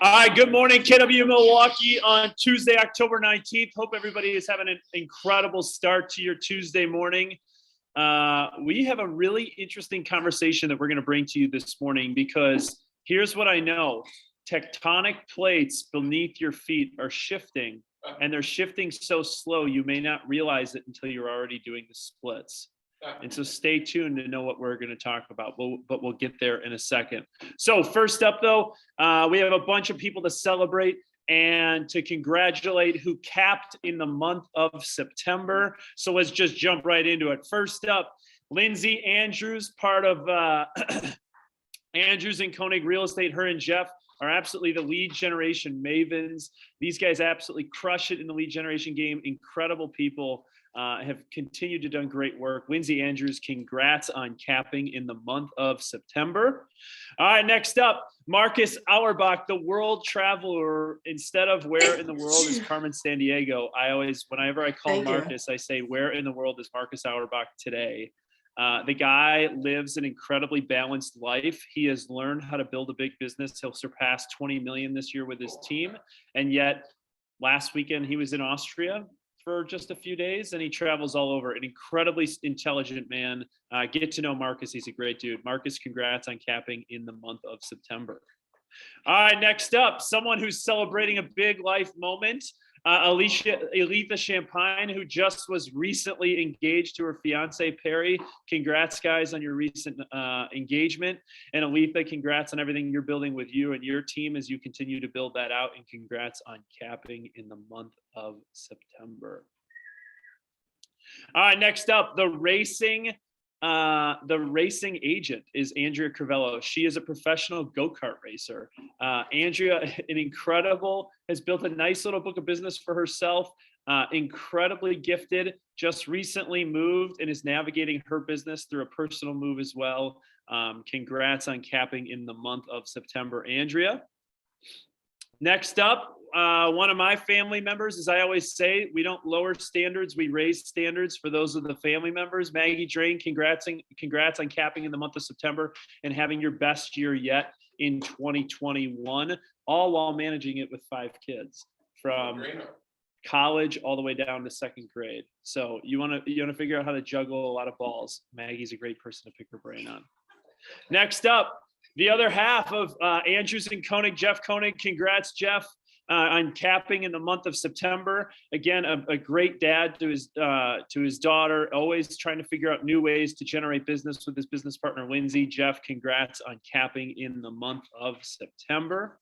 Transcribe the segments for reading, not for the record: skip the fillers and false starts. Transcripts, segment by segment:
All right, good morning, KW Milwaukee on Tuesday, October 19th. Hope everybody is having an incredible start to your Tuesday morning. We have a really interesting conversation that we're going to bring to you this morning because here's what I know. Tectonic plates beneath your feet are shifting, and they're shifting so slow you may not realize it until you're already doing the splits. And so stay tuned to know what we're going to talk about, but we'll get there in a second. So first up, though, we have a bunch of people to celebrate and to congratulate who capped in the month of September. So let's just jump right into it. First up, Lindsay Andrews, part of Andrews and Koenig Real Estate. Her and Jeff are absolutely the lead generation mavens. These guys absolutely crush it in the lead generation game. Incredible people. Have continued to do great work. Lindsay Andrews, congrats on capping in the month of September. All right, next up, Marcus Auerbach, the world traveler. Instead of where in the world is Carmen Sandiego, whenever I call Marcus, I say, where in the world is Marcus Auerbach today? The guy lives an incredibly balanced life. He has learned how to build a big business. He'll surpass 20 million this year with his team. And yet last weekend he was in Austria for just a few days, and he travels all over. An incredibly intelligent man. Get to know Marcus. He's a great dude. Marcus, congrats on capping in the month of September. All right, next up, someone who's celebrating a big life moment. Aletha Champagne, who just was recently engaged to her fiance, Perry. Congrats, guys, on your recent engagement. And Aletha, congrats on everything you're building with you and your team as you continue to build that out. And congrats on capping in the month of September. All right, next up, the racing agent is Andrea Crivello. She is a professional go-kart racer. Andrea, has built a nice little book of business for herself. Incredibly gifted, just recently moved and is navigating her business through a personal move as well. Congrats on capping in the month of September, Andrea. Next up, one of my family members, as I always say, we don't lower standards, we raise standards for those of the family members. Maggie Drain, congrats on capping in the month of September and having your best year yet in 2021, all while managing it with 5 kids from college all the way down to 2nd grade. So you want to figure out how to juggle a lot of balls. Maggie's a great person to pick her brain on. Next up, the other half of Andrews and Koenig, Jeff Koenig. Congrats, Jeff, on capping in the month of September. Again, a great dad to his daughter, always trying to figure out new ways to generate business with his business partner, Lindsay. Jeff, congrats on capping in the month of September.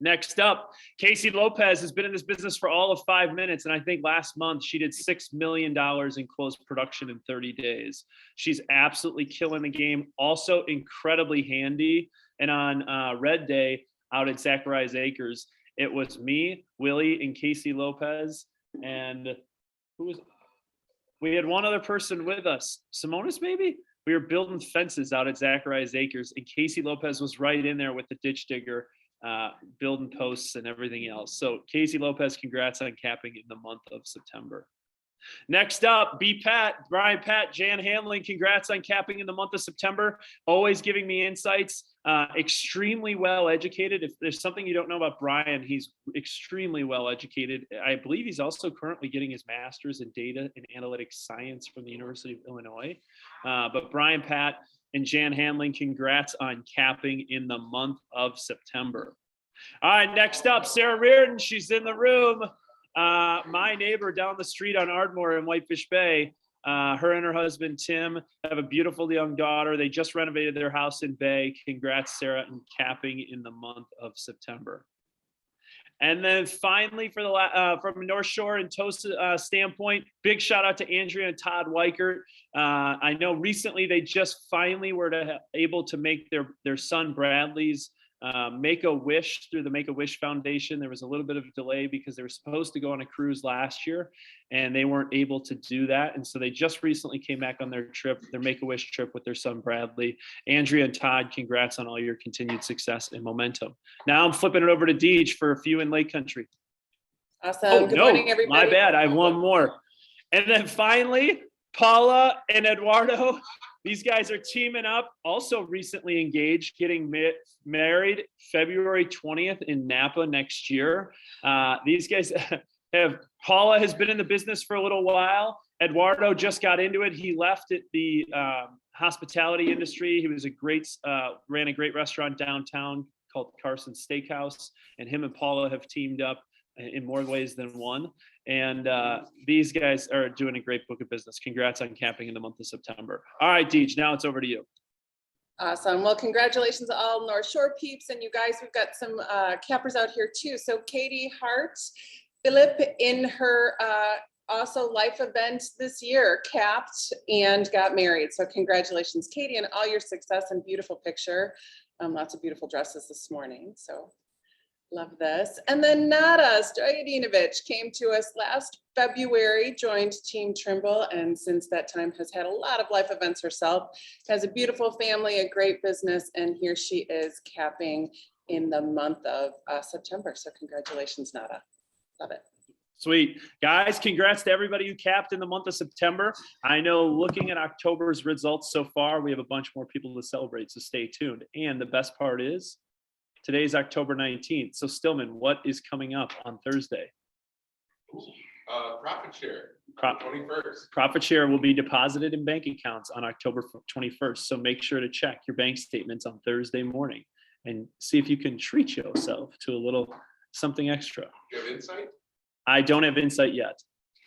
Next up, Casey Lopez has been in this business for all of 5 minutes, and I think last month she did $6 million in closed production in 30 days. She's absolutely killing the game, also incredibly handy. And on Red Day out at Zacharias Acres, it was me, Willie, and Casey Lopez, and we had one other person with us, Simonis maybe? We were building fences out at Zacharias Acres, and Casey Lopez was right in there with the ditch digger, building posts and everything else. So Casey Lopez, congrats on capping in the month of September. Next up, Brian Pat, Jan Hamlin, congrats on capping in the month of September. Always giving me insights. Extremely well educated. If there's something you don't know about Brian, he's extremely well educated. I believe he's also currently getting his master's in data and analytics science from the University of Illinois. But Brian Pat and Jan Hamlin, congrats on capping in the month of September. All right, next up, Sarah Reardon. She's in the room. My neighbor down the street on Ardmore in Whitefish Bay. Her and her husband, Tim, have a beautiful young daughter. They just renovated their house in Bay. Congrats, Sarah, on capping in the month of September. And then finally, from a North Shore and Tosa standpoint, big shout out to Andrea and Todd Weichert. I know recently they just finally were able to make their son Bradley's Make-A-Wish through the Make-A-Wish Foundation. There was a little bit of a delay because they were supposed to go on a cruise last year and they weren't able to do that. And so they just recently came back on their Make-A-Wish trip with their son, Bradley. Andrea and Todd, congrats on all your continued success and momentum. Now I'm flipping it over to Deej for a few in Lake Country. Awesome. Good morning, everybody. My bad. I have one more. And then finally, Paula and Eduardo, these guys are teaming up, also recently engaged, getting married February 20th in Napa next year. These guys Paula has been in the business for a little while. Eduardo just got into it. He left at the hospitality industry. He was ran a great restaurant downtown called Carson's Steakhouse, and him and Paula have teamed up in more ways than one. And these guys are doing a great book of business. Congrats on capping in the month of September. All right, Deej, now it's over to you. Awesome. Well, congratulations to all North Shore peeps. And you guys, we've got some cappers out here too. So Katie Hart, Philip in her also life event this year, capped and got married. So congratulations, Katie, on all your success and beautiful picture. Lots of beautiful dresses this morning. So love this. And then Nada Stojadinovic came to us last February, joined Team Trimble, and since that time has had a lot of life events herself, has a beautiful family, a great business, and here she is capping in the month of September. So congratulations, Nada. Love it. Sweet. Guys, congrats to everybody who capped in the month of September. I know looking at October's results so far, we have a bunch more people to celebrate, so stay tuned. And the best part is, today's October 19th. So Stillman, what is coming up on Thursday? Profit share, 21st. Profit share will be deposited in bank accounts on October 21st. So make sure to check your bank statements on Thursday morning and see if you can treat yourself to a little something extra. Do you have insight? I don't have insight yet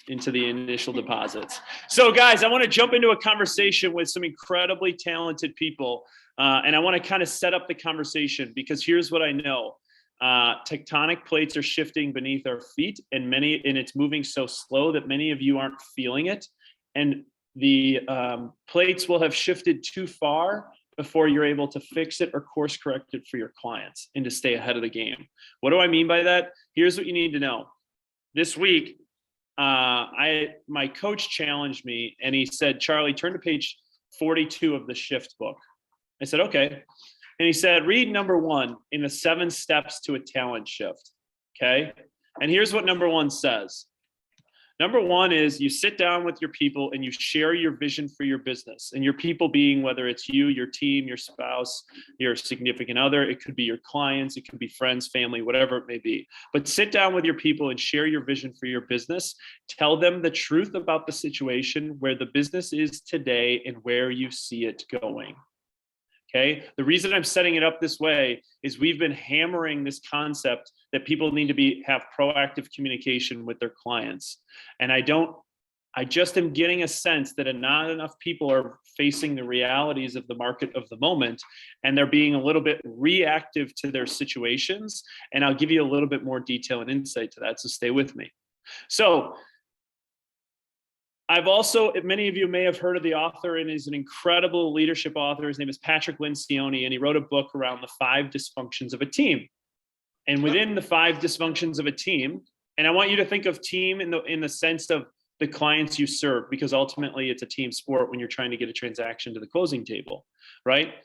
into the initial deposits. So guys, I want to jump into a conversation with some incredibly talented people. And I want to kind of set up the conversation because here's what I know. Tectonic plates are shifting beneath our feet and it's moving so slow that many of you aren't feeling it. And the plates will have shifted too far before you're able to fix it or course correct it for your clients and to stay ahead of the game. What do I mean by that? Here's what you need to know. This week, my coach challenged me and he said, Charlie, turn to page 42 of the Shift book. I said, okay. And he said, read number 1 in the 7 steps to a talent shift. Okay. And here's what number 1 says. Number 1 is you sit down with your people and you share your vision for your business, and your people being, whether it's you, your team, your spouse, your significant other, it could be your clients, it could be friends, family, whatever it may be. But sit down with your people and share your vision for your business. Tell them the truth about the situation, where the business is today and where you see it going. Okay. The reason I'm setting it up this way is we've been hammering this concept that people need to have proactive communication with their clients. And I just am getting a sense that not enough people are facing the realities of the market of the moment, and they're being a little bit reactive to their situations. And I'll give you a little bit more detail and insight to that. So stay with me. So I've also, many of you may have heard of the author, and he's an incredible leadership author. His name is Patrick Lencioni, and he wrote a book around the 5 dysfunctions of a team. And within the 5 dysfunctions of a team, and I want you to think of team in the sense of the clients you serve, because ultimately it's a team sport when you're trying to get a transaction to the closing table, right?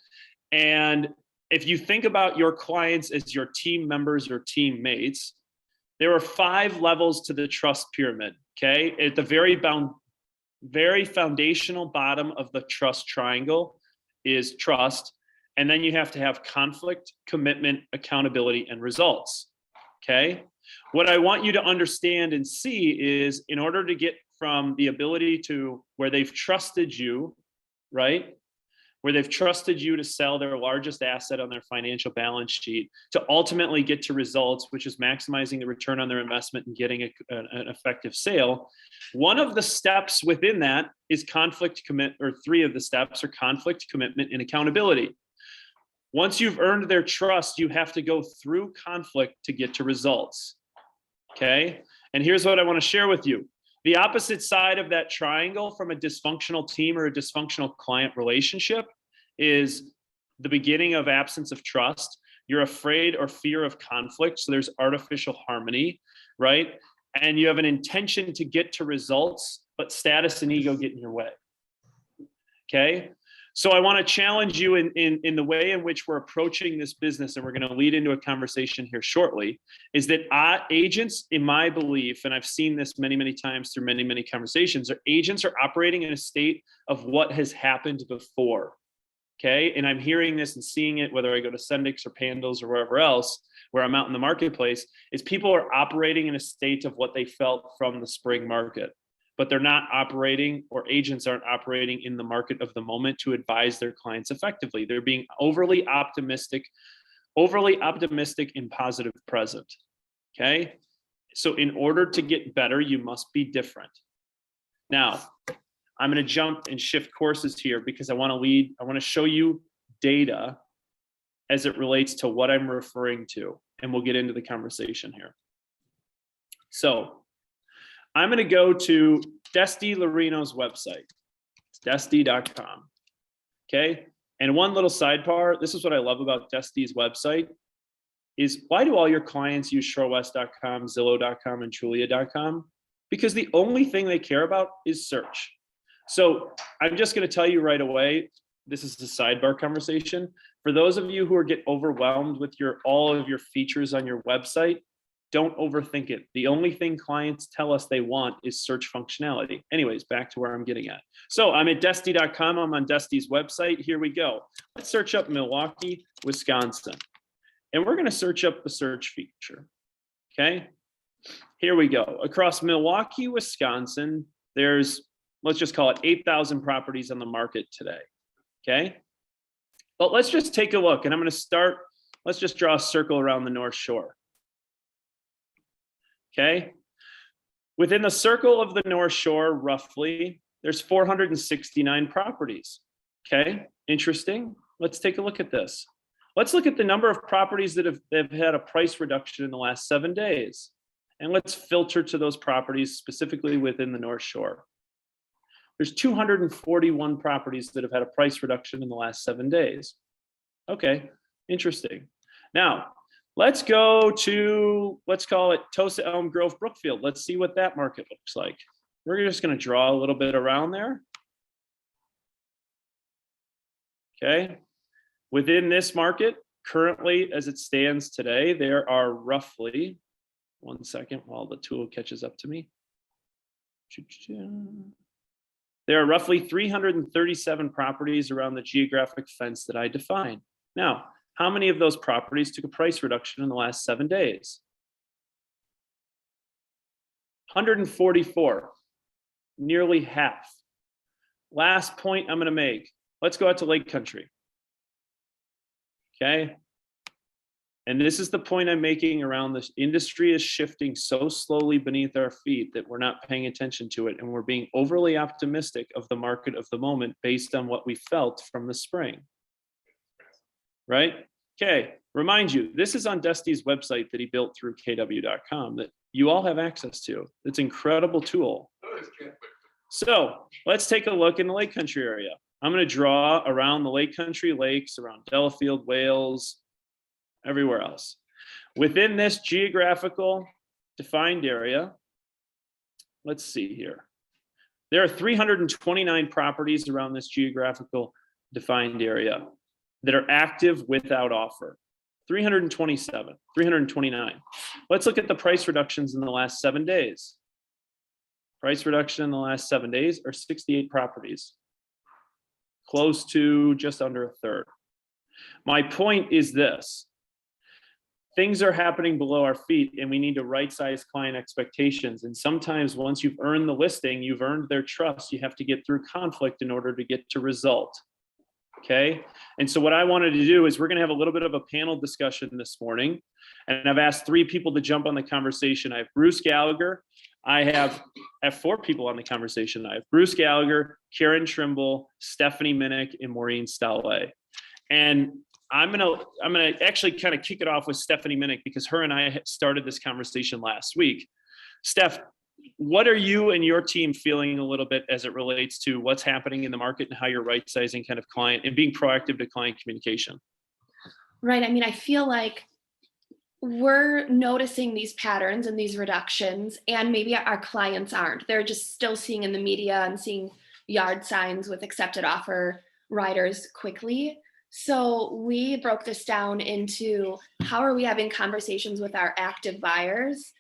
And if you think about your clients as your team members or teammates, there are 5 levels to the trust pyramid, okay? At the very foundational bottom of the trust triangle is trust. And then you have to have conflict, commitment, accountability, and results. Okay. What I want you to understand and see is, in order to get from the ability to where they've trusted you, right? Where they've trusted you to sell their largest asset on their financial balance sheet, to ultimately get to results, which is maximizing the return on their investment and getting an effective sale. One of the steps within that is conflict, or 3 of the steps are conflict, commitment, and accountability. Once you've earned their trust, you have to go through conflict to get to results. Okay. And here's what I want to share with you. The opposite side of that triangle from a dysfunctional team or a dysfunctional client relationship is the beginning of absence of trust. You're afraid or fear of conflict. So there's artificial harmony, right? And you have an intention to get to results, but status and ego get in your way. Okay. So I want to challenge you in the way in which we're approaching this business, and we're going to lead into a conversation here shortly, is that agents, in my belief, and I've seen this many, many times through many, many conversations, agents are operating in a state of what has happened before. Okay. And I'm hearing this and seeing it, whether I go to Sendix or Pandals or wherever else, where I'm out in the marketplace, is people are operating in a state of what they felt from the spring market. But they're not operating, or agents aren't operating in the market of the moment to advise their clients effectively. They're being overly optimistic in positive present. Okay. So in order to get better, you must be different. Now, I'm going to jump and shift courses here because I want to show you data as it relates to what I'm referring to, and we'll get into the conversation here. So I'm going to go to Desty Lorino's website. It's desty.com. Okay. And one little sidebar, this is what I love about Desty's website, is why do all your clients use shorewest.com, Zillow.com, and Trulia.com? Because the only thing they care about is search. So I'm just going to tell you right away, this is a sidebar conversation. For those of you who get overwhelmed with all of your features on your website, don't overthink it. The only thing clients tell us they want is search functionality. Anyways, back to where I'm getting at. So I'm at Desty.com. I'm on Desty's website. Here we go. Let's search up Milwaukee, Wisconsin. And we're going to search up the search feature. Okay. Here we go. Across Milwaukee, Wisconsin, there's, let's just call it 8,000 properties on the market today. Okay. But let's just take a look, and I'm going to start. Let's just draw a circle around the North Shore. Okay. Within the circle of the North Shore, roughly, there's 469 properties. Okay. Interesting. Let's take a look at this. Let's look at the number of properties that have had a price reduction in the last 7 days. And let's filter to those properties specifically within the North Shore. There's 241 properties that have had a price reduction in the last 7 days. Okay, interesting. Now, let's go to, let's call it Tosa, Elm Grove, Brookfield. Let's see what that market looks like. We're just going to draw a little bit around there. Okay. Within this market, currently as it stands today, there are roughly, one second while the tool catches up to me. There are roughly 337 properties around the geographic fence that I define. Now, how many of those properties took a price reduction in the last 7 days? 144, nearly half. Last point I'm going to make. Let's go out to Lake Country. Okay. And this is the point I'm making around this industry is shifting so slowly beneath our feet that we're not paying attention to it. And we're being overly optimistic of the market of the moment based on what we felt from the spring. Right? Okay. Remind you, this is on Desty's website that he built through kw.com that you all have access to. It's an incredible tool. So let's take a look in the Lake Country area. I'm going to draw around the Lake Country lakes, around Delafield, Wales, everywhere else. Within this geographical defined area, let's see here. There are 329 properties around this geographical defined area that are active without offer. 329. Let's look at the price reductions in the last 7 days. Price reduction in the last 7 days are 68 properties, close to just under a third. My point is this. Things are happening below our feet and we need to right-size client expectations. And sometimes once you've earned the listing, you've earned their trust, you have to get through conflict in order to get to result. Okay. And so what I wanted to do is we're going to have a little bit of a panel discussion this morning. And I've asked 3 people to jump on the conversation. I have Bruce Gallagher. I have 4 people on the conversation. I have Bruce Gallagher, Karen Trimble, Stephanie Minnick, and Maureen Stalley. And I'm gonna actually kind of kick it off with Stephanie Minnick because her and I started this conversation last week. Steph, what are you and your team feeling a little bit as it relates to what's happening in the market and how you're right sizing kind of client and being proactive to client communication? Right. I mean, I feel like we're noticing these patterns and these reductions, and maybe our clients aren't. They're just still seeing in the media and seeing yard signs with accepted offer riders quickly. So we broke this down into how are we having conversations with our active buyers,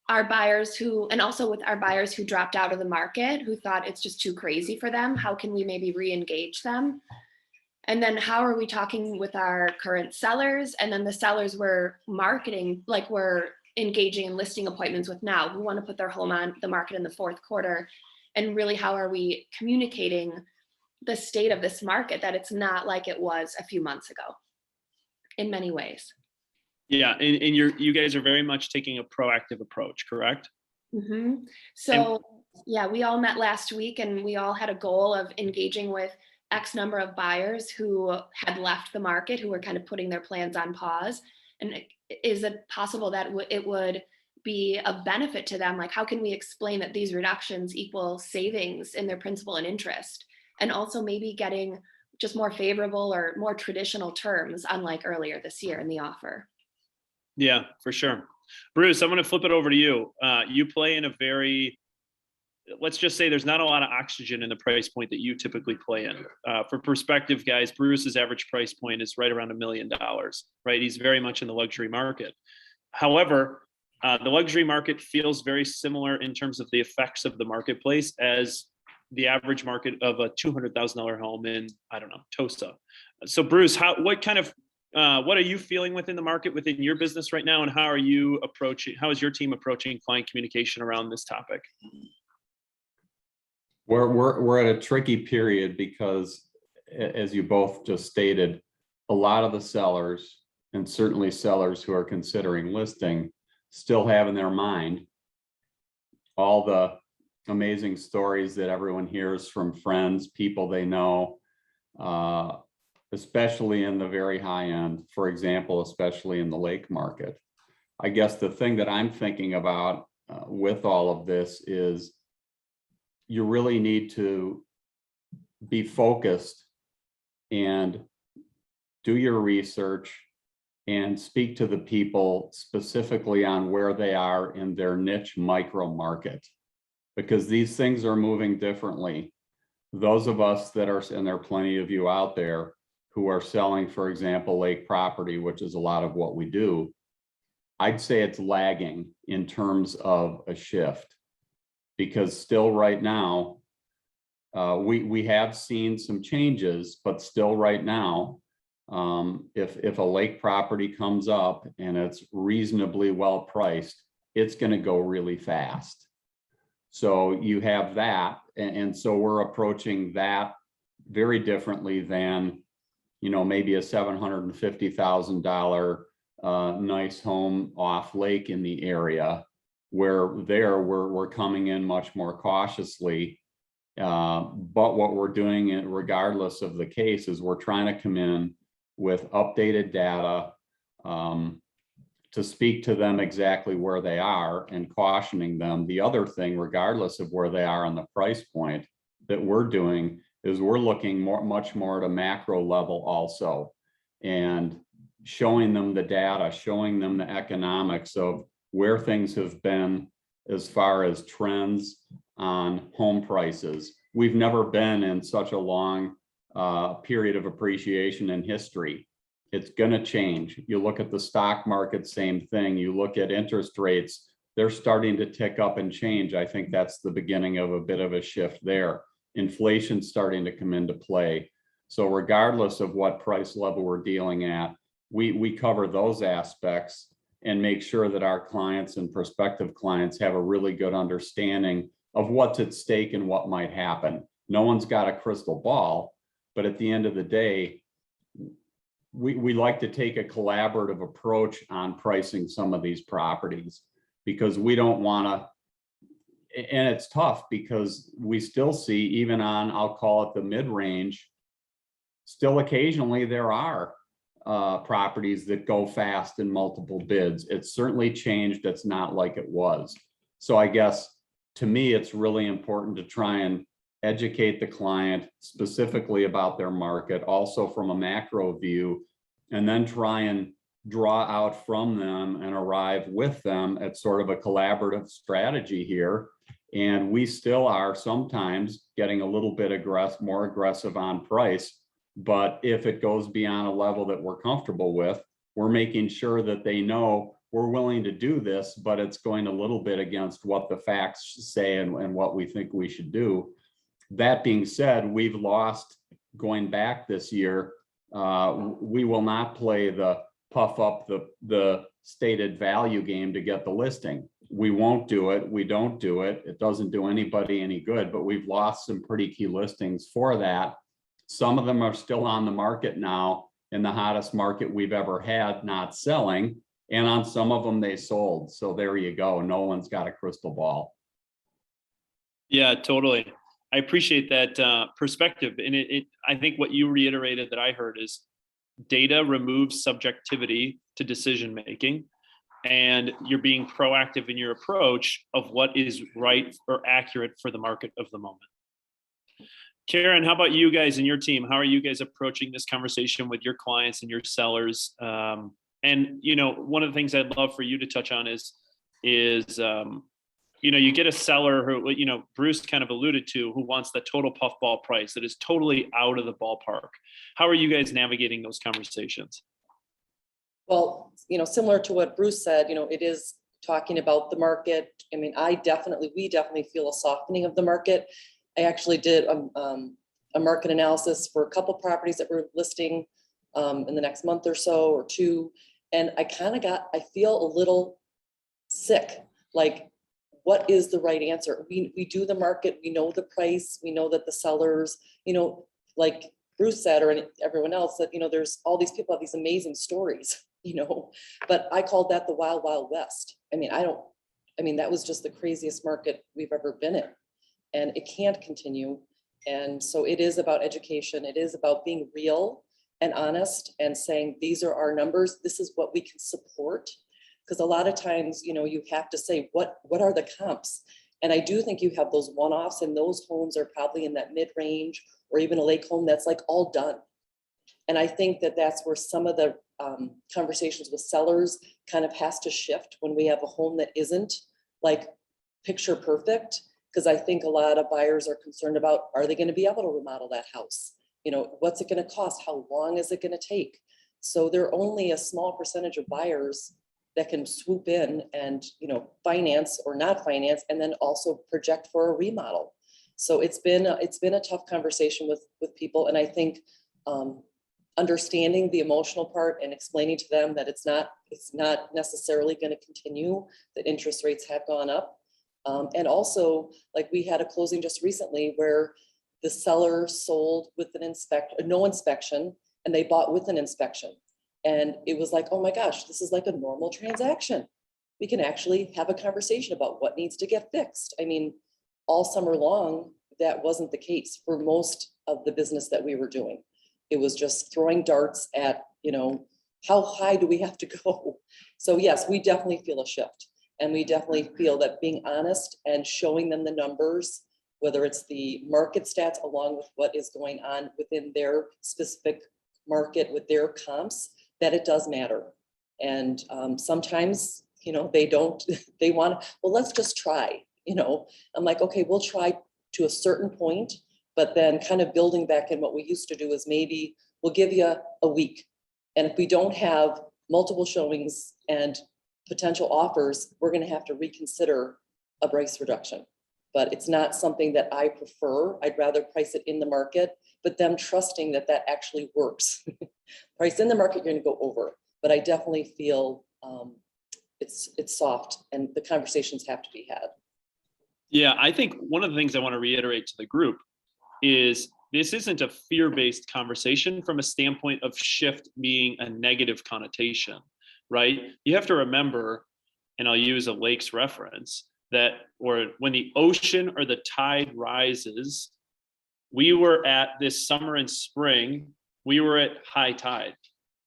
our buyers who, and also with our buyers who dropped out of the market, who thought it's just too crazy for them. How can we maybe re-engage them? And then how are we talking with our current sellers? And then the sellers we're marketing, like we're engaging in listing appointments with now, who want to put their home on the market in the fourth quarter. And really, how are we communicating the state of this market, that it's not like it was a few months ago in many ways. Yeah, and you guys are very much taking a proactive approach, correct? Mm-hmm. So yeah, we all met last week and we all had a goal of engaging with X number of buyers who had left the market, who were kind of putting their plans on pause. And is it possible that it would be of benefit to them? Like, how can we explain that these reductions equal savings in their principal and interest? And also maybe getting just more favorable or more traditional terms, unlike earlier this year in the offer. Yeah, for sure. Bruce, I'm going to flip it over to you. You play in a very, let's just say there's not a lot of oxygen in the price point that you typically play in. For perspective, guys, Bruce's average price point is right around $1 million, right? He's very much in the luxury market. However, the luxury market feels very similar in terms of the effects of the marketplace as the average market of a $200,000 home in, I don't know, Tosa. So Bruce, what are you feeling within the market within your business right now? And how is your team approaching client communication around this topic? We're at a tricky period because, as you both just stated, a lot of the sellers, and certainly sellers who are considering listing, still have in their mind all the amazing stories that everyone hears from friends, people they know, especially in the very high end, for example, especially in the lake market. I guess the thing that I'm thinking about with all of this is you really need to be focused and do your research and speak to the people specifically on where they are in their niche micro market, because these things are moving differently. Those of us that are, and there are plenty of you out there who are selling, for example, lake property, which is a lot of what we do, I'd say it's lagging in terms of a shift, because still right now, we have seen some changes, but still right now, if a lake property comes up and it's reasonably well priced, it's going to go really fast. So you have that, and so we're approaching that very differently than, maybe a $750,000 nice home off lake in the area, where we're coming in much more cautiously. But what we're doing, regardless of the case, is we're trying to come in with updated data to speak to them exactly where they are and cautioning them. The other thing, regardless of where they are on the price point, that we're doing is we're looking much more at a macro level also, and showing them the data, showing them the economics of where things have been as far as trends on home prices. We've never been in such a long period of appreciation in history. It's going to change. You look at the stock market, same thing. You look at interest rates, they're starting to tick up and change. I think that's the beginning of a bit of a shift there. Inflation's starting to come into play. So regardless of what price level we're dealing at, we cover those aspects and make sure that our clients and prospective clients have a really good understanding of what's at stake and what might happen. No one's got a crystal ball, but at the end of the day, we like to take a collaborative approach on pricing some of these properties, because we don't want to, and it's tough because we still see, even on, I'll call it the mid-range, still occasionally there are properties that go fast in multiple bids. It's certainly changed. It's not like it was. So I guess to me, it's really important to try and educate the client specifically about their market, also from a macro view, and then try and draw out from them and arrive with them at sort of a collaborative strategy here. And we still are sometimes getting a little bit more aggressive on price, But if it goes beyond a level that we're comfortable with, we're making sure that they know we're willing to do this, but it's going a little bit against what the facts say and what we think we should do. That being said, we've lost going back this year. We will not play the puff up the stated value game to get the listing. We won't do it. We don't do it. It doesn't do anybody any good, but we've lost some pretty key listings for that. Some of them are still on the market now in the hottest market we've ever had, not selling. And on some of them, they sold. So there you go. No one's got a crystal ball. Yeah, totally. I appreciate that perspective. And I think what you reiterated that I heard is data removes subjectivity to decision making, and you're being proactive in your approach of what is right or accurate for the market of the moment. Karen, how about you guys and your team? How are you guys approaching this conversation with your clients and your sellers? And one of the things I'd love for you to touch on is you get a seller who, Bruce kind of alluded to, who wants the total puffball price that is totally out of the ballpark. How are you guys navigating those conversations? Well, similar to what Bruce said, it is talking about the market. I mean, we definitely feel a softening of the market. I actually did a market analysis for a couple properties that we're listing in the next month or so or two. And I feel a little sick. Like, what is the right answer? We do the market, we know the price, we know that the sellers, like Bruce said, or everyone else, that, there's all these people have these amazing stories, but I called that the wild, wild west. I mean, that was just the craziest market we've ever been in, and it can't continue. And so it is about education. It is about being real and honest and saying, these are our numbers. This is what we can support. Because a lot of times, you have to say, what are the comps? And I do think you have those one-offs, and those homes are probably in that mid-range, or even a lake home that's like all done. And I think that that's where some of the conversations with sellers kind of has to shift when we have a home that isn't like picture perfect. Because I think a lot of buyers are concerned about, are they going to be able to remodel that house? What's it going to cost? How long is it going to take? So there are only a small percentage of buyers that can swoop in and, finance or not finance, and then also project for a remodel. So it's been a tough conversation with people. And I think understanding the emotional part and explaining to them that it's not necessarily going to continue, that interest rates have gone up. And also, like, we had a closing just recently where the seller sold with no inspection, and they bought with an inspection. And it was like, oh my gosh, this is like a normal transaction. We can actually have a conversation about what needs to get fixed. I mean, all summer long, that wasn't the case for most of the business that we were doing. It was just throwing darts at, how high do we have to go? So yes, we definitely feel a shift. And we definitely feel that being honest and showing them the numbers, whether it's the market stats along with what is going on within their specific market with their comps, that it does matter. And sometimes, they want, well, let's just try, I'm like, okay, we'll try to a certain point, but then kind of building back in what we used to do is maybe we'll give you a week. And if we don't have multiple showings and potential offers, we're going to have to reconsider a price reduction. But it's not something that I prefer. I'd rather price it in the market, but them trusting that actually works. Price in the market, you're going to go over. But I definitely feel it's soft, and the conversations have to be had. Yeah, I think one of the things I want to reiterate to the group is this isn't a fear-based conversation from a standpoint of shift being a negative connotation, right? You have to remember, and I'll use a lake's reference, that or when the ocean or the tide rises, we were at this summer and spring, we were at high tide.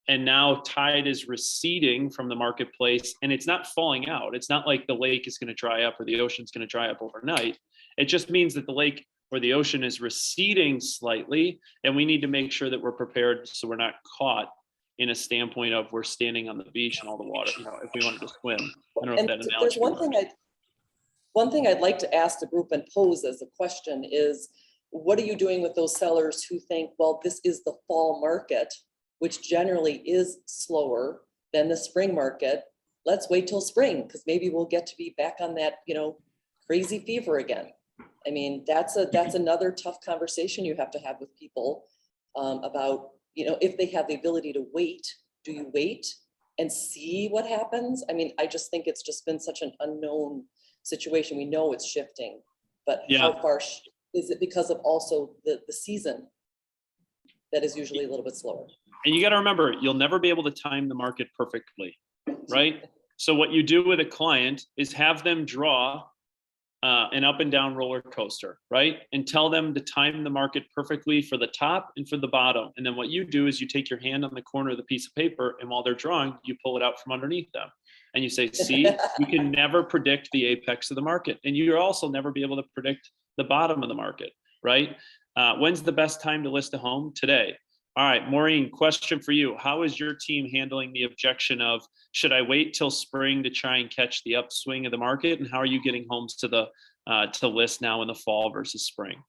And now tide is receding from the marketplace, and it's not falling out. It's not like the lake is going to dry up or the ocean's going to dry up overnight. It just means that the lake or the ocean is receding slightly, and we need to make sure that we're prepared so we're not caught in a standpoint of we're standing on the beach and all the water, if we wanted to swim. I don't know if that analogy there's one thing I'd like to ask the group and pose as a question is, what are you doing with those sellers who think, well, this is the fall market, which generally is slower than the spring market. Let's wait till spring, because maybe we'll get to be back on that, crazy fever again. I mean, that's another tough conversation you have to have with people about, if they have the ability to wait, do you wait and see what happens? I mean, I just think it's just been such an unknown situation. We know it's shifting, but how far is it because of also the season that is usually a little bit slower? And you got to remember, you'll never be able to time the market perfectly, right? So what you do with a client is have them draw an up and down roller coaster, right? And tell them to time the market perfectly for the top and for the bottom. And then what you do is you take your hand on the corner of the piece of paper, and while they're drawing, you pull it out from underneath them. And you say, see, you can never predict the apex of the market. And you'll also never be able to predict the bottom of the market, right? When's the best time to list a home? Today. All right, Maureen, question for you. How is your team handling the objection of, should I wait till spring to try and catch the upswing of the market? And how are you getting homes to list now in the fall versus spring?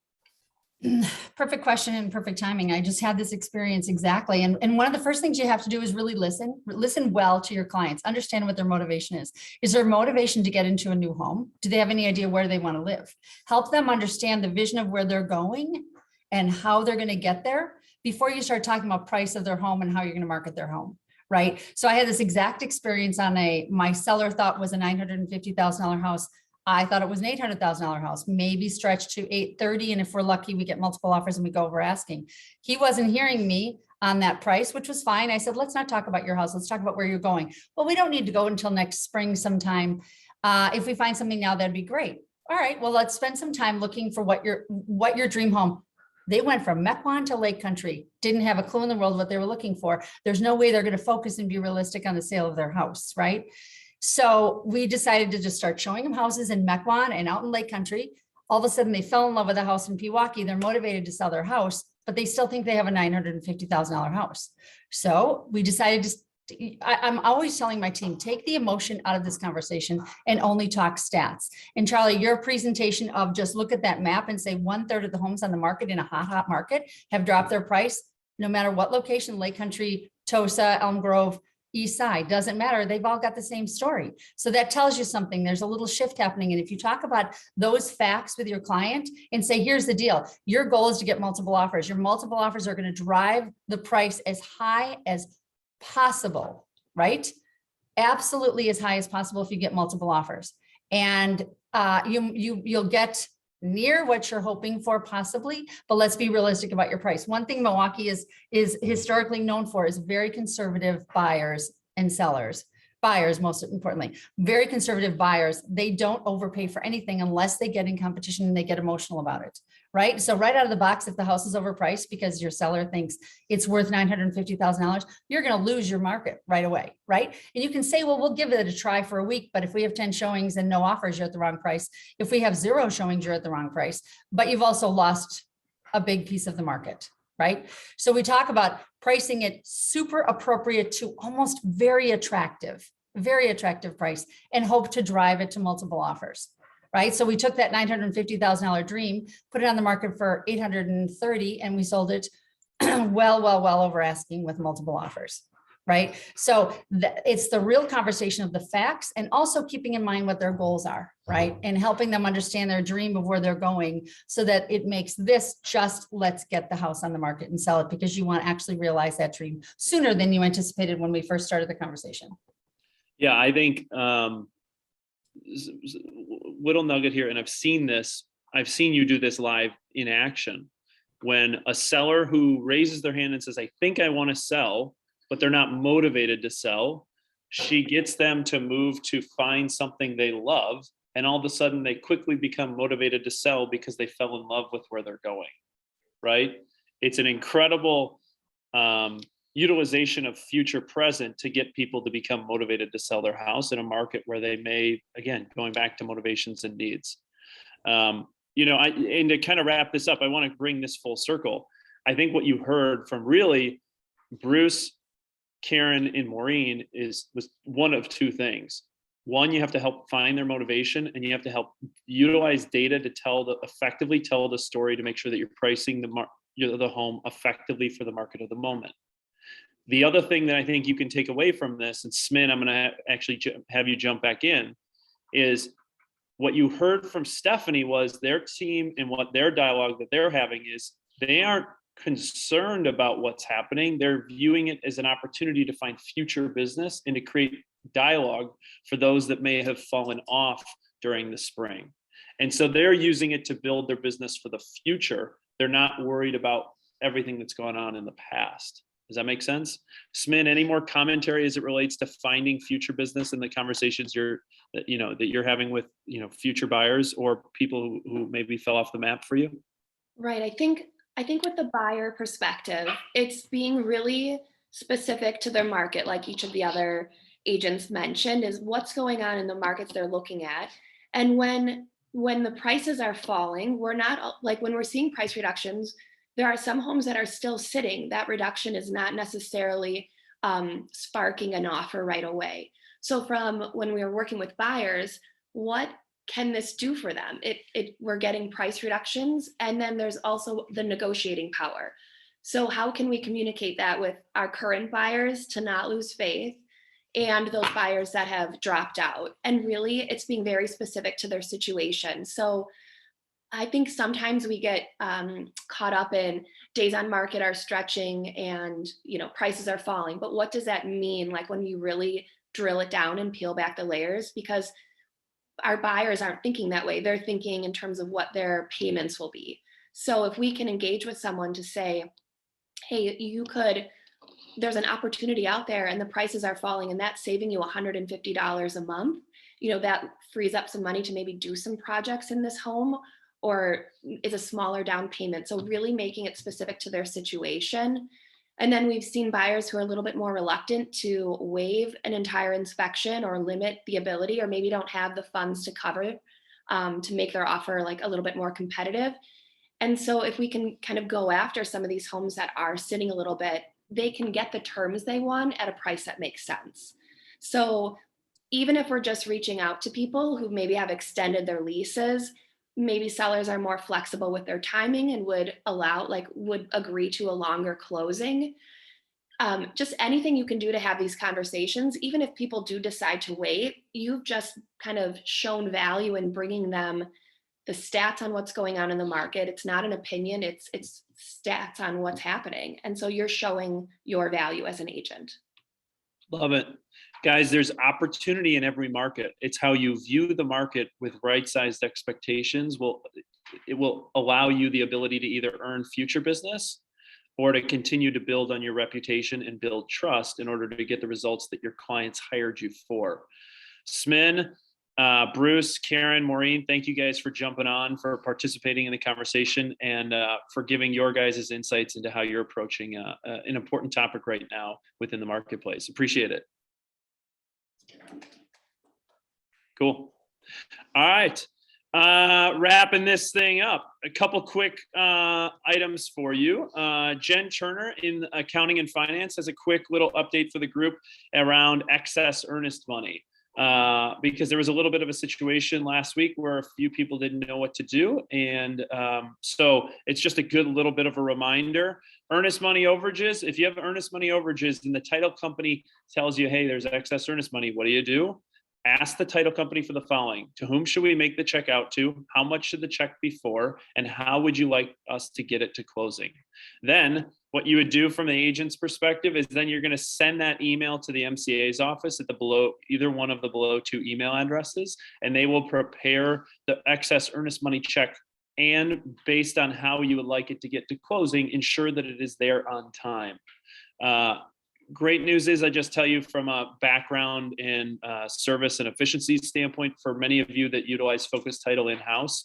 Perfect question and perfect timing. I just had this experience exactly. And one of the first things you have to do is really listen well to your clients, understand what their motivation is. Is their motivation to get into a new home? Do they have any idea where they want to live? Help them understand the vision of where they're going and how they're going to get there before you start talking about price of their home and how you're going to market their home. Right. So I had this exact experience on my seller thought was a $950,000 house. I thought it was an $800,000 house, maybe stretched to 830. And if we're lucky, we get multiple offers and we go over asking. He wasn't hearing me on that price, which was fine. I said, let's not talk about your house. Let's talk about where you're going. Well, we don't need to go until next spring sometime. If we find something now, that'd be great. All right, well, let's spend some time looking for what your dream home. They went from Mequon to Lake Country, didn't have a clue in the world what they were looking for. There's no way they're going to focus and be realistic on the sale of their house, right? So we decided to just start showing them houses in Mequon and out in Lake Country. All of a sudden they fell in love with a house in Pewaukee. They're motivated to sell their house, but they still think they have a $950,000 house. So we decided to, I'm always telling my team, take the emotion out of this conversation and only talk stats. And Charlie, your presentation of just look at that map and say 1/3 of the homes on the market in a hot market have dropped their price, no matter what location, Lake Country, Tosa, Elm Grove, East Side, doesn't matter. They've all got the same story. So that tells you something. There's a little shift happening. And if you talk about those facts with your client and say, here's the deal, your goal is to get multiple offers. Your multiple offers are going to drive the price as high as possible, right? Absolutely as high as possible if you get multiple offers. And you'll get near what you're hoping for possibly, but let's be realistic about your price. One thing Milwaukee is historically known for is very conservative buyers and sellers. Buyers, most importantly, very conservative buyers. They don't overpay for anything unless they get in competition and they get emotional about it, right? So right out of the box, if the house is overpriced because your seller thinks it's worth $950,000, you're going to lose your market right away, right? And you can say, well, we'll give it a try for a week, but if we have 10 showings and no offers, you're at the wrong price. If we have 0 showings, you're at the wrong price, but you've also lost a big piece of the market. Right? So we talk about pricing it super appropriate to almost very attractive price and hope to drive it to multiple offers. Right? So we took that $950,000 dream, put it on the market for $830,000, and we sold it well over asking with multiple offers. Right? So it's the real conversation of the facts and also keeping in mind what their goals are, right? And helping them understand their dream of where they're going so that it makes this just let's get the house on the market and sell it, because you want to actually realize that dream sooner than you anticipated when we first started the conversation. Yeah, I think little nugget here, and I've seen you do this live in action. When a seller who raises their hand and says, I think I want to sell, but they're not motivated to sell, she gets them to move to find something they love. And all of a sudden they quickly become motivated to sell because they fell in love with where they're going, right? It's an incredible utilization of future present to get people to become motivated to sell their house in a market where they may, again, going back to motivations and needs. And to kind of wrap this up, I want to bring this full circle. I think what you heard from really Bruce, Karen, and Maureen was one of two things. One, you have to help find their motivation, and you have to help utilize data to effectively tell the story to make sure that you're pricing the home effectively for the market of the moment. The other thing that I think you can take away from this, and Smin, I'm going to actually have you jump back in, is what you heard from Stephanie was their team and what their dialogue that they're having is they aren't concerned about what's happening. They're viewing it as an opportunity to find future business and to create dialogue for those that may have fallen off during the spring. And so they're using it to build their business for the future. They're not worried about everything that's gone on in the past. Does that make sense? Smin, any more commentary as it relates to finding future business in the conversations that you're having with future buyers or people who maybe fell off the map for you? Right. I think with the buyer perspective, it's being really specific to their market, like each of the other agents mentioned, is what's going on in the markets they're looking at. And when the prices are falling, we're not like when we're seeing price reductions, there are some homes that are still sitting. That reduction is not necessarily sparking an offer right away. So from when we were working with buyers, what can this do for them? We're getting price reductions, and then there's also the negotiating power. So how can we communicate that with our current buyers to not lose faith, and those buyers that have dropped out? And really, it's being very specific to their situation. So I think sometimes we get caught up in days on market are stretching and prices are falling. But what does that mean? Like when you really drill it down and peel back the layers, because our buyers aren't thinking that way. They're thinking in terms of what their payments will be. So if we can engage with someone to say, hey, there's an opportunity out there and the prices are falling and that's saving you $150 a month, that frees up some money to maybe do some projects in this home, or is a smaller down payment. So really making it specific to their situation. And then we've seen buyers who are a little bit more reluctant to waive an entire inspection or limit the ability, or maybe don't have the funds to cover to make their offer like a little bit more competitive. And so if we can kind of go after some of these homes that are sitting a little bit, they can get the terms they want at a price that makes sense. So even if we're just reaching out to people who maybe have extended their leases, maybe sellers are more flexible with their timing and would agree to a longer closing. Just anything you can do to have these conversations, even if people do decide to wait, you've just kind of shown value in bringing them the stats on what's going on in the market. It's not an opinion, it's stats on what's happening. And so you're showing your value as an agent. Love it. Guys, there's opportunity in every market. It's how you view the market with right-sized expectations. It will allow you the ability to either earn future business or to continue to build on your reputation and build trust in order to get the results that your clients hired you for. Smin, Bruce, Karen, Maureen, thank you guys for jumping on, for participating in the conversation, and for giving your guys' insights into how you're approaching an important topic right now within the marketplace. Appreciate it. Cool. All right. Wrapping this thing up. A couple quick items for you. Jen Turner in accounting and finance has a quick little update for the group around excess earnest money. Because there was a little bit of a situation last week where a few people didn't know what to do. And so it's just a good little bit of a reminder. Earnest money overages. If you have earnest money overages and the title company tells you, hey, there's excess earnest money, what do? Ask the title company for the following: to whom should we make the check out to? How much should the check be for? And how would you like us to get it to closing? Then what you would do from the agent's perspective is then you're going to send that email to the MCA's office at either one of the below two email addresses, and they will prepare the excess earnest money check, and based on how you would like it to get to closing, ensure that it is there on time. Great news is, I just tell you from a background in service and efficiency standpoint, for many of you that utilize Focus Title in-house,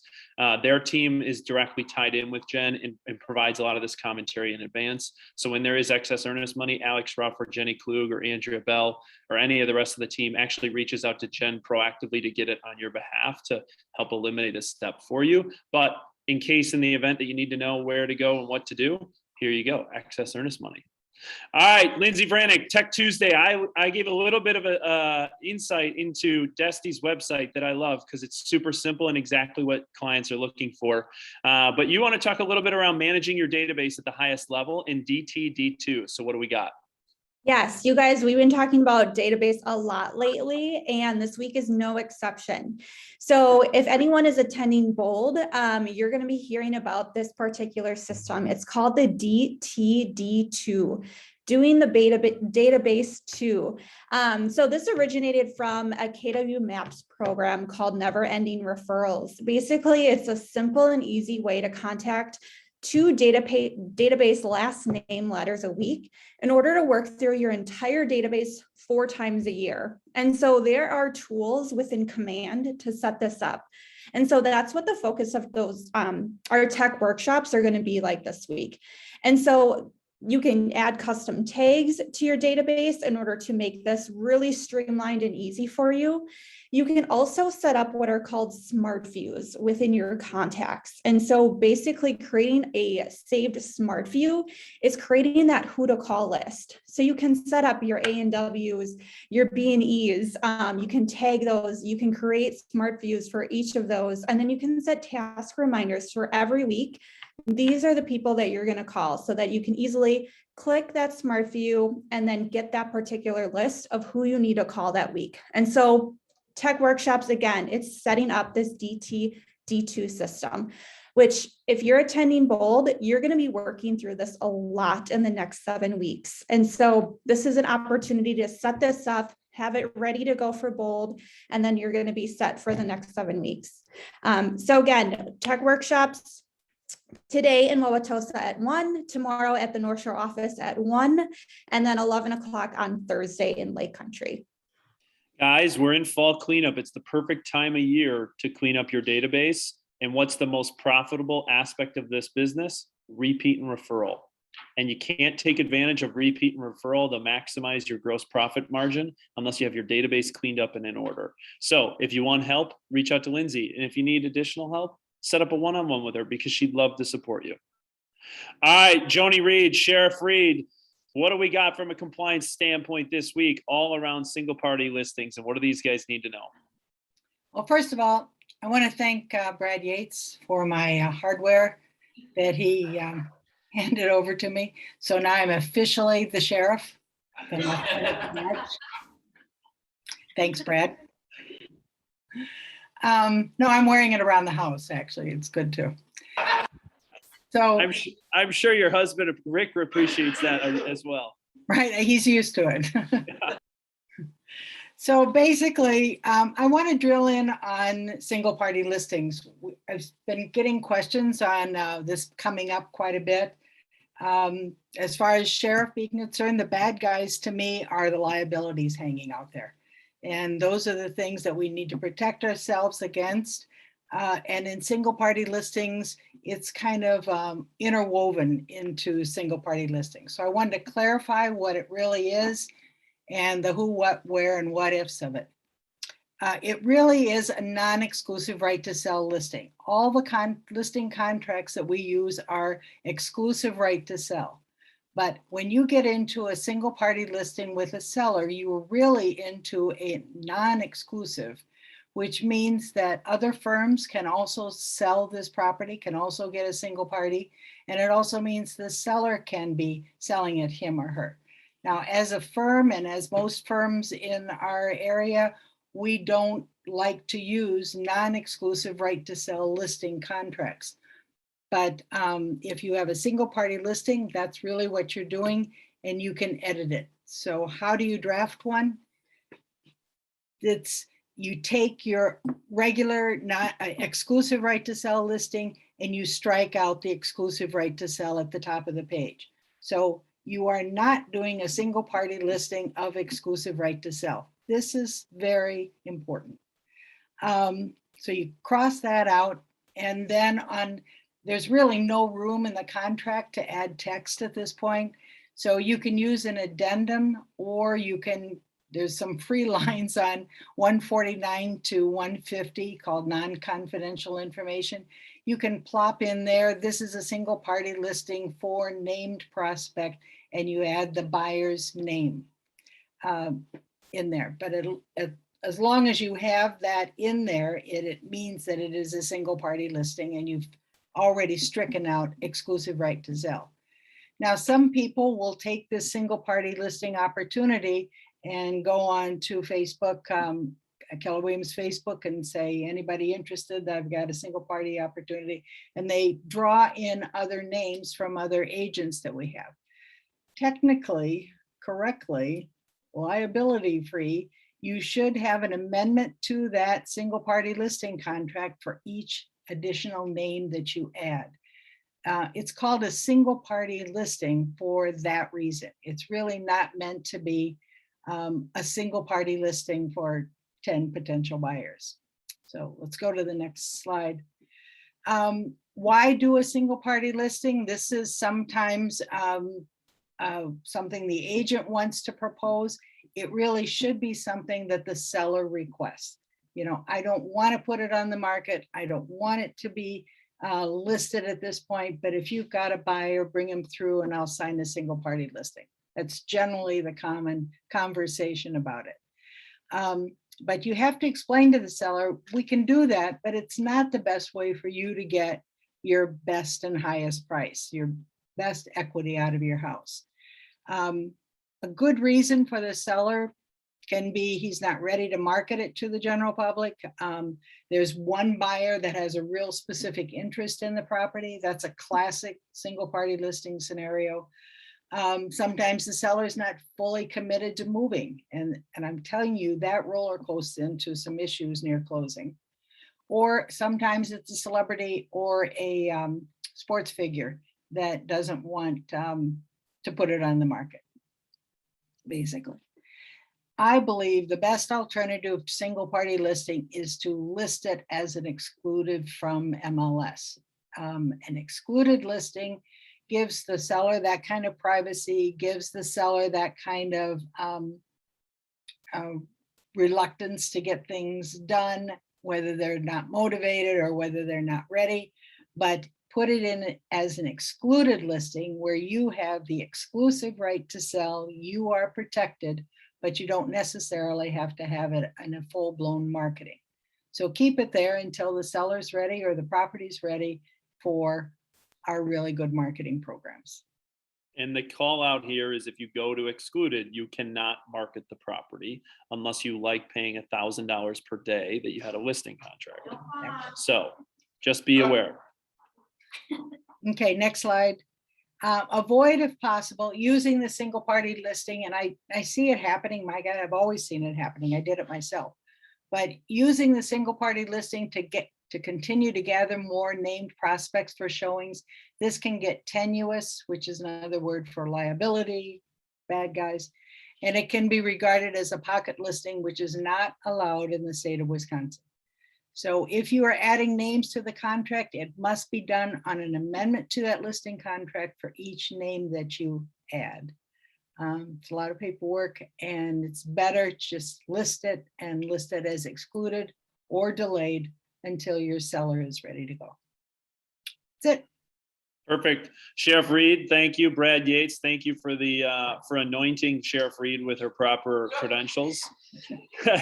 their team is directly tied in with Jen and provides a lot of this commentary in advance. So when there is excess earnest money, Alex Ruff or Jenny Klug or Andrea Bell or any of the rest of the team actually reaches out to Jen proactively to get it on your behalf to help eliminate a step for you. But in the event that you need to know where to go and what to do, here you go, excess earnest money. All right, Lindsay Vranick, Tech Tuesday. I gave a little bit of a insight into Desty's website that I love because it's super simple and exactly what clients are looking for. But you want to talk a little bit around managing your database at the highest level in DTD2. So what do we got? Yes, you guys, we've been talking about database a lot lately, and this week is no exception. So if anyone is attending Bold, you're going to be hearing about this particular system. It's called the DTD2, doing the database 2. So this originated from a KW Maps program called Never Ending Referrals. Basically, it's a simple and easy way to contact 2 database last name letters a week in order to work through your entire database 4 times a year. And so there are tools within Command to set this up. And so that's what the focus of those our tech workshops are going to be like this week. And so you can add custom tags to your database in order to make this really streamlined and easy for you. You can also set up what are called smart views within your contacts. And so basically creating a saved smart view is creating that who to call list. So you can set up your A&Ws, your B&Es, you can tag those, you can create smart views for each of those, and then you can set task reminders for every week. These are the people that you're going to call so that you can easily click that smart view and then get that particular list of who you need to call that week. And so tech workshops, again, it's setting up this DTD2 system, which if you're attending Bold, you're going to be working through this a lot in the next 7 weeks. And so this is an opportunity to set this up, have it ready to go for Bold, and then you're going to be set for the next 7 weeks. So again, tech workshops today in Wauwatosa at 1, tomorrow at the North Shore office at 1, and then 11 o'clock on Thursday in Lake Country. Guys, we're in fall cleanup. It's the perfect time of year to clean up your database. And what's the most profitable aspect of this business? Repeat and referral. And you can't take advantage of repeat and referral to maximize your gross profit margin unless you have your database cleaned up and in order. So if you want help, reach out to Lindsay. And if you need additional help, set up a one-on-one with her because she'd love to support you. All right, Joni Reed, Sheriff Reed, what do we got from a compliance standpoint this week all around single party listings, and what do these guys need to know? Well, first of all, I want to thank Brad Yates for my hardware that he handed over to me. So now I'm officially the sheriff. Thanks, Brad. No, I'm wearing it around the house, actually. It's good too. So I'm sure your husband, Rick, appreciates that as well. Right, he's used to it. So basically, I want to drill in on single party listings. I've been getting questions on this coming up quite a bit. As far as sheriff being concerned, the bad guys to me are the liabilities hanging out there. And those are the things that we need to protect ourselves against. And in single party listings, it's kind of interwoven into single party listings. So I wanted to clarify what it really is and the who, what, where, and what ifs of it. It really is a non-exclusive right to sell listing. All the listing contracts that we use are exclusive right to sell. But when you get into a single party listing with a seller, you are really into a non-exclusive, which means that other firms can also sell this property, can also get a single party. And it also means the seller can be selling it him or her. Now, as a firm and as most firms in our area, we don't like to use non-exclusive right to sell listing contracts. But if you have a single party listing, that's really what you're doing, and you can edit it. So how do you draft one? You take your regular not exclusive right to sell listing and you strike out the exclusive right to sell at the top of the page. So you are not doing a single party listing of exclusive right to sell. This is very important. So you cross that out, and then there's really no room in the contract to add text at this point. So you can use an addendum, or there's some free lines on 149 to 150 called non-confidential information. You can plop in there, this is a single party listing for named prospect, and you add the buyer's name in there. But as long as you have that in there, it means that it is a single party listing and you've already stricken out exclusive right to sell. Now, some people will take this single party listing opportunity and go on to Facebook, Keller Williams Facebook, and say, anybody interested? I've got a single party opportunity. And they draw in other names from other agents that we have. Technically, correctly, liability free, you should have an amendment to that single party listing contract for each additional name that you add. It's called a single party listing for that reason. It's really not meant to be a single party listing for 10 potential buyers. So let's go to the next slide. Why do a single party listing? This is sometimes something the agent wants to propose. It really should be something that the seller requests. You know, I don't want to put it on the market. I don't want it to be listed at this point, but if you've got a buyer, bring them through and I'll sign a single party listing. That's generally the common conversation about it. But you have to explain to the seller, we can do that, but it's not the best way for you to get your best and highest price, your best equity out of your house. A good reason for the seller can be he's not ready to market it to the general public. There's one buyer that has a real specific interest in the property. That's a classic single party listing scenario. Sometimes the seller is not fully committed to moving. And I'm telling you, that roller coaster into some issues near closing. Or sometimes it's a celebrity or a sports figure that doesn't want to put it on the market, basically. I believe the best alternative to single party listing is to list it as an excluded from MLS. An excluded listing gives the seller that kind of privacy, gives the seller that kind of reluctance to get things done, whether they're not motivated or whether they're not ready. But put it in as an excluded listing where you have the exclusive right to sell, you are protected, but you don't necessarily have to have it in a full-blown marketing. So keep it there until the seller's ready or the property's ready for our really good marketing programs. And the call out here is if you go to excluded, you cannot market the property unless you like paying $1,000 per day that you had a listing contract. So just be aware. Okay, next slide. Avoid, if possible, using the single party listing. And I see it happening. My God, I've always seen it happening. I did it myself. But using the single party listing to continue to gather more named prospects for showings, this can get tenuous, which is another word for liability, bad guys. And it can be regarded as a pocket listing, which is not allowed in the state of Wisconsin. So if you are adding names to the contract, it must be done on an amendment to that listing contract for each name that you add. It's a lot of paperwork and it's better just list it and list it as excluded or delayed until your seller is ready to go. That's it. Perfect. Sheriff Reed, thank you. Brad Yates, thank you for the for anointing Sheriff Reed with her proper credentials.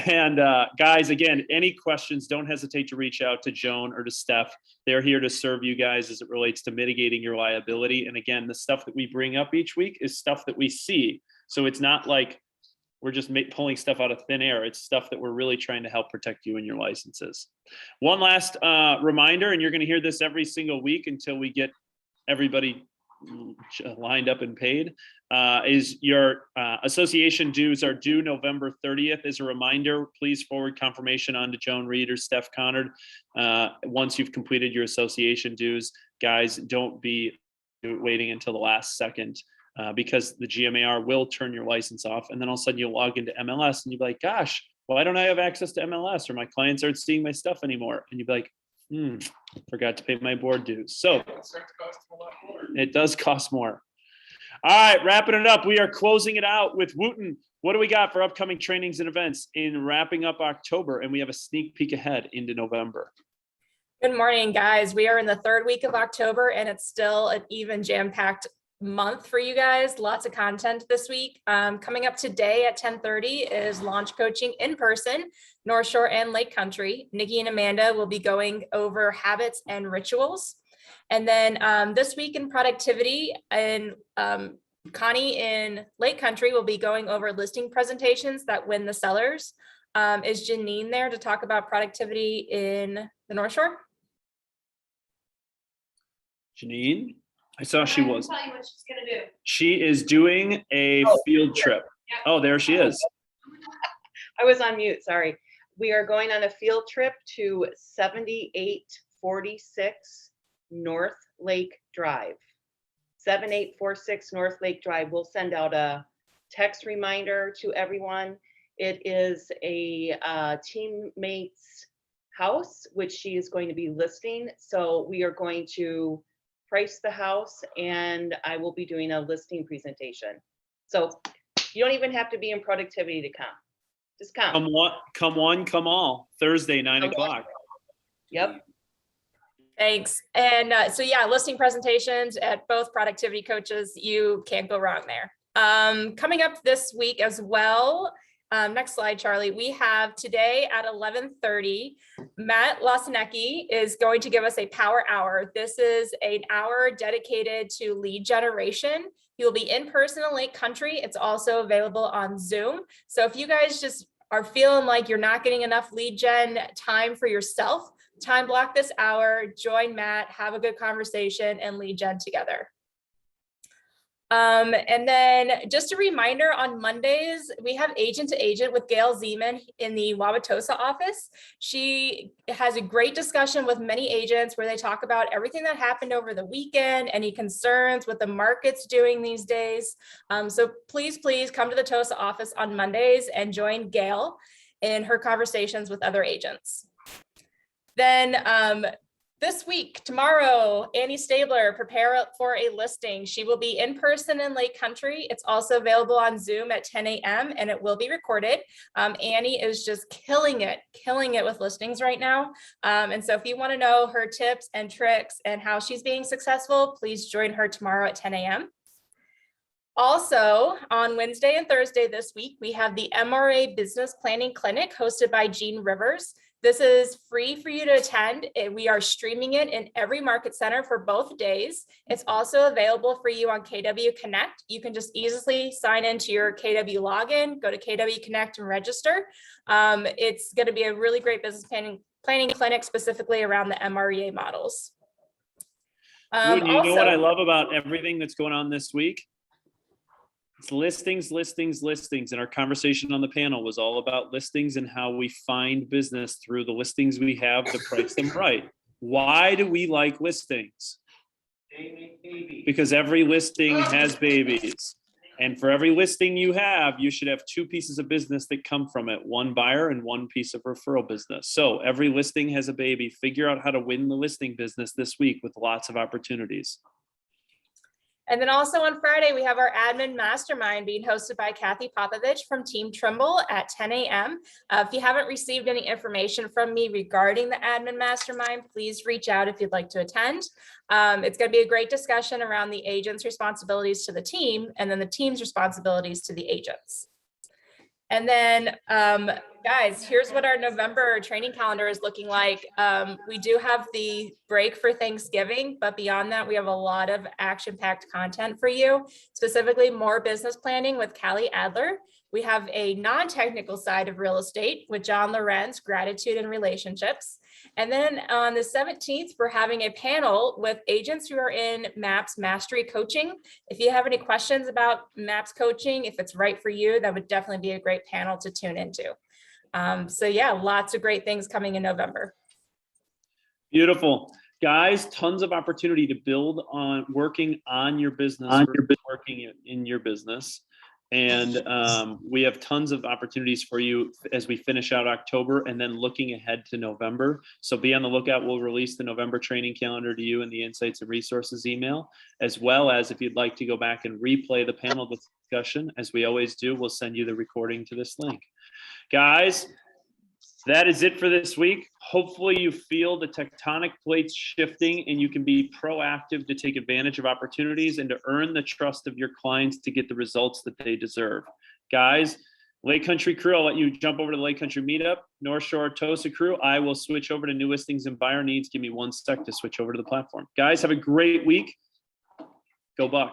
And guys, again, any questions, don't hesitate to reach out to Joan or to Steph. They're here to serve you guys as it relates to mitigating your liability. And again, the stuff that we bring up each week is stuff that we see. So it's not like we're just pulling stuff out of thin air. It's stuff that we're really trying to help protect you and your licenses. One last reminder, and you're going to hear this every single week until we get everybody lined up and paid, is your association dues are due November 30th. As a reminder, please forward confirmation on to Joan Reed or Steph Connard once you've completed your association dues. Guys, don't be waiting until the last second because the GMAR will turn your license off, and then all of a sudden you'll log into MLS and you'll be like, gosh, why don't I have access to MLS, or my clients aren't seeing my stuff anymore? And you'd be like, forgot to pay my board dues. So it does cost more. All right, wrapping it up. We are closing it out with Wooten. What do we got for upcoming trainings and events in wrapping up October? And we have a sneak peek ahead into November. Good morning, guys. We are in the third week of October and it's still an even jam-packed month for you guys. Lots of content this week. Coming up today at 10:30 is launch coaching in person, North Shore and Lake Country. Nikki and Amanda will be going over habits and rituals. And then this week in productivity, and Connie in Lake Country will be going over listing presentations that win the sellers. Is Janine there to talk about productivity in the North Shore? Janine, I saw she was. Tell you what she's gonna do. She is doing a field trip. Oh, there she is. I was on mute, sorry. We are going on a field trip to 7846 North Lake Drive. 7846 North Lake Drive. We'll send out a text reminder to everyone. It is a teammate's house, which she is going to be listing. So we are going to price the house, and I will be doing a listing presentation. So you don't even have to be in productivity to come. Just come. Come one, come all. Thursday, 9 o'clock. Yep. Thanks. And so yeah, listing presentations at both productivity coaches, you can't go wrong there. Coming up this week as well, next slide, Charlie, we have today at 11:30, Matt Lasanecki is going to give us a power hour. This is an hour dedicated to lead generation. He will be in person in Lake Country. It's also available on Zoom. So if you guys just are feeling like you're not getting enough lead gen time for yourself, time block this hour, join Matt, have a good conversation, and lead gen together. And then just a reminder, on Mondays, we have Agent to Agent with Gail Zeman in the Wauwatosa office. She has a great discussion with many agents where they talk about everything that happened over the weekend, any concerns, what the market's doing these days. So please come to the Tosa office on Mondays and join Gail in her conversations with other agents. Then this week, tomorrow, Annie Stabler, prepare for a listing. She will be in person in Lake Country. It's also available on Zoom at 10 a.m. and it will be recorded. Annie is just killing it with listings right now. And so if you want to know her tips and tricks and how she's being successful, please join her tomorrow at 10 a.m. Also, on Wednesday and Thursday this week, we have the MRA Business Planning Clinic hosted by Jean Rivers. This is free for you to attend. We are streaming it in every market center for both days. It's also available for you on KW Connect. You can just easily sign into your KW login, go to KW Connect and register. It's going to be a really great business planning clinic specifically around the MREA models. You know what I love about everything that's going on this week? It's listings. And our conversation on the panel was all about listings and how we find business through the listings we have to price them right. Why do we like listings? They make babies. Because every listing has babies. And for every listing you have, you should have two pieces of business that come from it, one buyer and one piece of referral business. So every listing has a baby. Figure out how to win the listing business this week with lots of opportunities. And then also on Friday, we have our admin mastermind being hosted by Kathy Popovich from Team Trimble at 10 a.m. If you haven't received any information from me regarding the admin mastermind, please reach out if you'd like to attend. It's going to be a great discussion around the agent's responsibilities to the team and then the team's responsibilities to the agents. And then, guys, here's what our November training calendar is looking like. We do have the break for Thanksgiving, but beyond that, we have a lot of action-packed content for you, specifically more business planning with Callie Adler. We have a non-technical side of real estate with John Lorenz, gratitude and relationships. And then on the 17th, we're having a panel with agents who are in MAPS Mastery Coaching. If you have any questions about MAPS coaching, if it's right for you, that would definitely be a great panel to tune into. So yeah, lots of great things coming in November. Beautiful. Guys, tons of opportunity to build on working on your business, working in your business. And we have tons of opportunities for you as we finish out October and then looking ahead to November. So be on the lookout. We'll release the November training calendar to you in the Insights and Resources email, as well as if you'd like to go back and replay the panel discussion, as we always do, we'll send you the recording to this link. Guys, That is it for this week. Hopefully you feel the tectonic plates shifting and you can be proactive to take advantage of opportunities and to earn the trust of your clients to get the results that they deserve. Guys, Lake Country crew, I'll let you jump over to the Lake Country meetup. North Shore TOSA crew, I will switch over to new listings and buyer needs. Give me 1 sec to switch over to the platform. Guys, have a great week. Go Bucks.